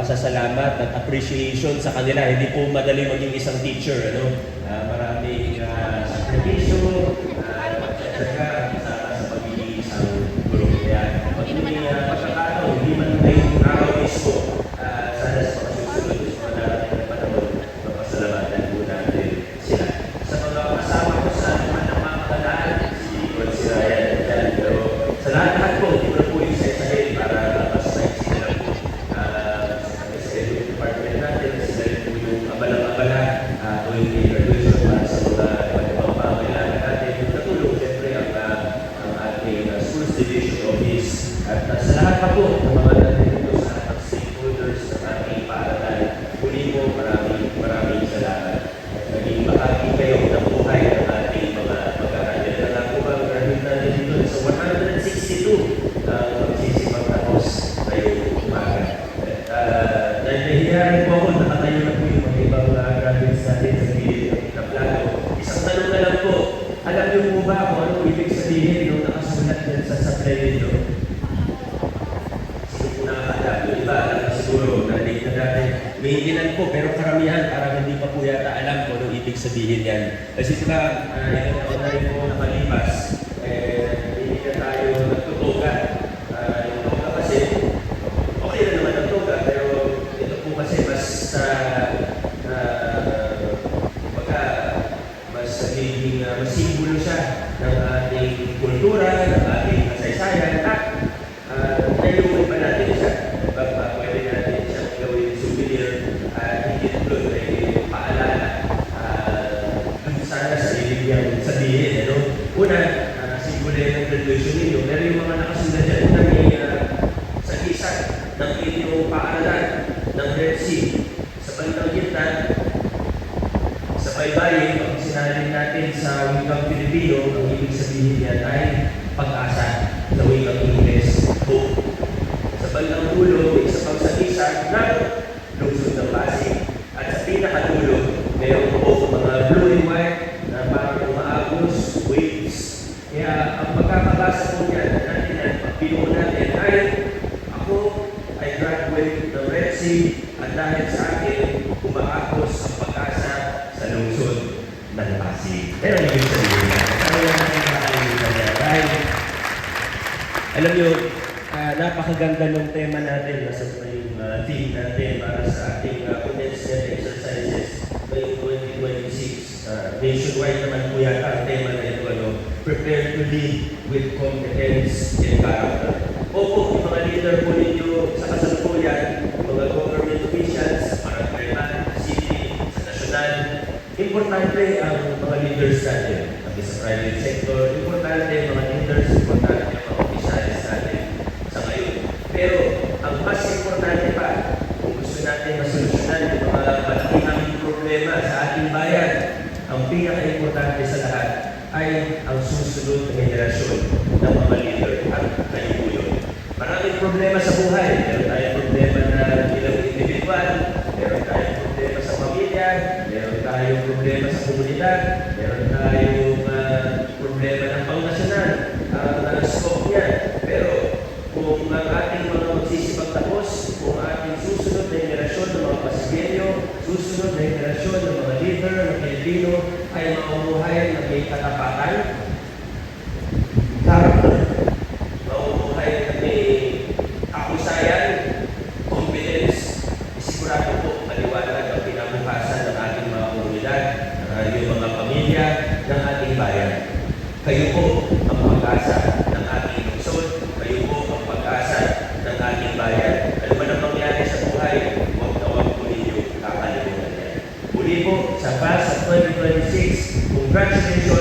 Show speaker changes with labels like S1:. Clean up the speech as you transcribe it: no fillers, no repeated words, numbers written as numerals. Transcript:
S1: pasasalamat at appreciation sa kanila. Hindi po madali maging isang teacher. Maraming sakripisyo, pagtsatsaga sa pagiging isang guro. Kaya magiging pagkakataon, hindi man ngayong araw mismo, sana sa mga susunod sa mga darating na panahon, mapasalamatan po natin sila. Sa mga kasama ko sa naman ng mga kalaan, si Ryan at Jan, pero sa lahat po, hindi ko na po yung sasahin para basta sila lang po. Sa Education Department natin, sila rin po yung abala-abala o yung graduation para sa mga ibang pangailangan natin. Yung natulong, siyempre, ang ating Schools Division Office. At sa lahat pa po, ng mga nandito sa ating stakeholders ng ating paaralan, muli po maraming salamat. Naging bahagi kayo ng buhay ng ating mga mag-aaral. Alam po ba, graduate natin dito sa 162 magsisimang tapos ngayong umaga. Nahihiyarin po ako, nakatayo na po yung mga ibang graduates natin sa gilid ng plano. Isang tanong na lang po, alam niyo po ba kung ano ibig sabihin nung nakasulat dyan sa supply ninyo? Sino po nakakaalam? Yung iba, alam na siguro, narinig na natin. May ilan po, pero karamihan parang hindi pa po yata alam kung ano ibig sabihin yan. Kasi diba, ilang taon na rin po nakalipas, hindi na tayo nagtutugan. Yung toga kasi, okay na naman ang toga, pero ito po kasi mas nagiging simbolo siya ng ating kultura, ng ating kasaysayan, at naiuwi pa natin siya. Pwede natin siyang gawin souvenir at higit doon ay paalala. Sana sa ibig niyang sabihin. Una, simbolo ng graduation ninyo, pero yung mga nakasulat dyan na may sagisan ng inyong paaralan ng Red Sea sa bandang gitna, sa baybayin, pag sinalin natin sa wikang Pilipino, ang ibig sabihin niyan ay pag-asa. Sa wikang Ingles, hope. Sa bandang dulo, may isa pang sagisa na lungsod ng Pasig. At sa pinakadulo, mayroon po mga blue and white na parang umaagos, waves. Kaya ang pagkakabasa po niyan, natin yan, pag pinuho natin ay ako ay graduate ng Red Sea at dahil sa akin, umaagos ang pag-asa sa lungsod ng Pasig. Pero ang ibig sabihin na, sabi natin makakalimutan niya. Dahil, alam niyo, napakaganda ng tema natin, nasa yung theme natin para sa ating condensed net exercises ngayong 2026. Nationwide naman po yata ang tema na ito, prepare to lead with competence and character. Opo, yung mga leader po ninyo sa kasalukuyan, mga government officials, parang city, sa nasyonal, importante ang mga leaders natin. Pati sa private sector, importante ang mga leaders, importante ang mga officials natin sa ngayon. Pero, ang mas importante pa, kung gusto natin masolusyonan yung mga malaking problema sa ating bayan, ang pinaka-importante sa lahat ay ang susunod na henerasyon ng mga leader at kayo po yun. Maraming problema sa buhay. Meron tayong problema na bilang individual, meron tayong problema sa pamilya, meron tayong problema sa komunidad, meron tayong problema ng pangnasyonal, ang scope niya. Pero kung ang ating mga magsisipagtapos, kung ating susunod na henerasyon ng mga Pasigueño, susunod na henerasyon ng mga leader ng Pilipino ay mamumuhay na may katapatan, character, mamumuhay na may kahusayan, competence, sigurado po maliwanag ang pinabukasan ng ating mga komunidad, ng mga pamilya, ng ating bayan. Kayo po ang pag-asa ng ating lungsod, kayo po ang pag-asa ng ating bayan. Ano man ang mangyari sa buhay, huwag na huwag po ninyo kakalimutan yan. Muli po, sa PAS 2026, congratulations